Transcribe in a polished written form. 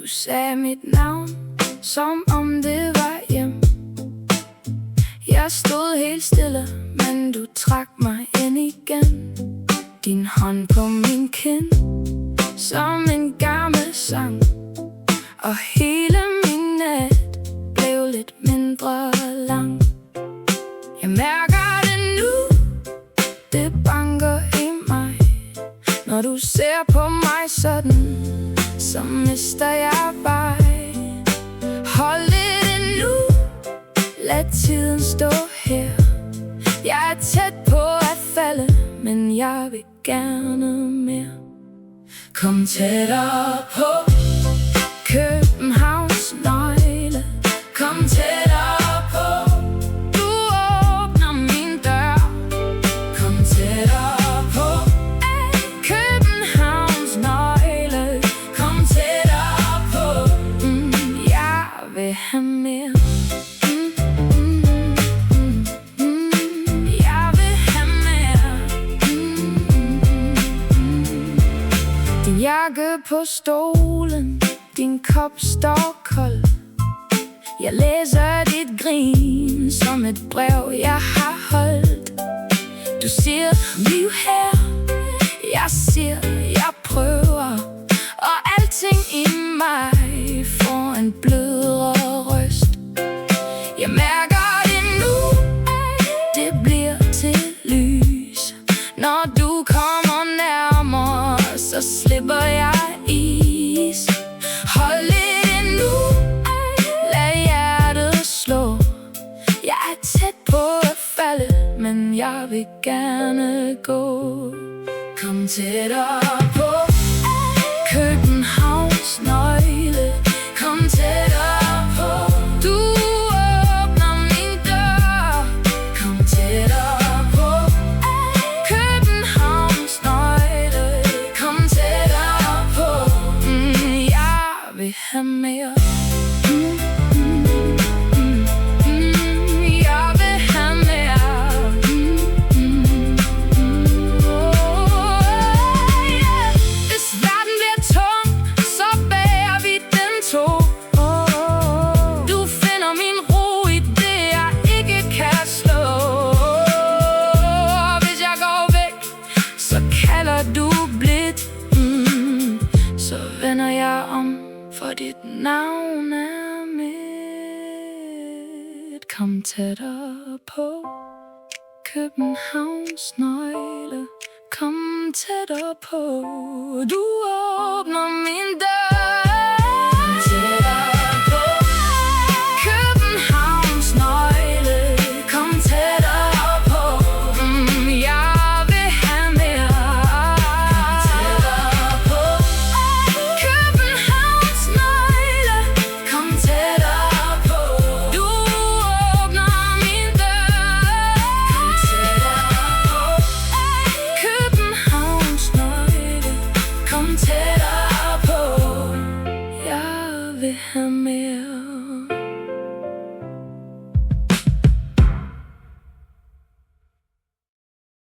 sagde mit navn, som om det var hjem. Jeg stod helt stille, men du trak mig ind igen. Din hånd på min kind, som en gammel sang. Og hele min nat blev lidt mindre lang. Jeg mærker det nu, det banker i mig. Når du ser på mig sådan, så mister jeg vej. Hold lidt endnu, lad tiden stå her. Jeg er tæt på at falde, men jeg vil gerne mere. Kom tættere på, Københavns nøgle. Kom tættere på, du åbner min dør. Kom tættere på, Københavns nøgle. Kom tættere på, jeg vil have mere. Jeg vil have mere. Din jakke på stolen, din kop står kold. Jeg læser dit grin som et brev, jeg har holdt. Du siger, bliv her. Jeg siger, jeg prøver. Og alting i mig får en blødere røst. Jeg mærker det nu, det bliver til lys. Når du kommer nærmere, så slipper jeg is. Hold lidt endnu, lad hjertet slå. Jeg er tæt på at falde, men jeg vil gerne gå. Kom tættere på, Københavns nøgle. Kom tættere på, du åbner min dør. Kom tættere på, Københavns nøgle. Kom tættere på, jeg vil have mere. Jeg vil have mere. Hvis verden bliver tung, så bærer vi den to. Du finder min ro i det, jeg ikke kan slå. Hvis jeg går væk, så kalder du blidt. Så vender jeg om, for dit navn er mit. Kom tættere på, Københavns nøgle. Kom tættere på, du åbner min dør.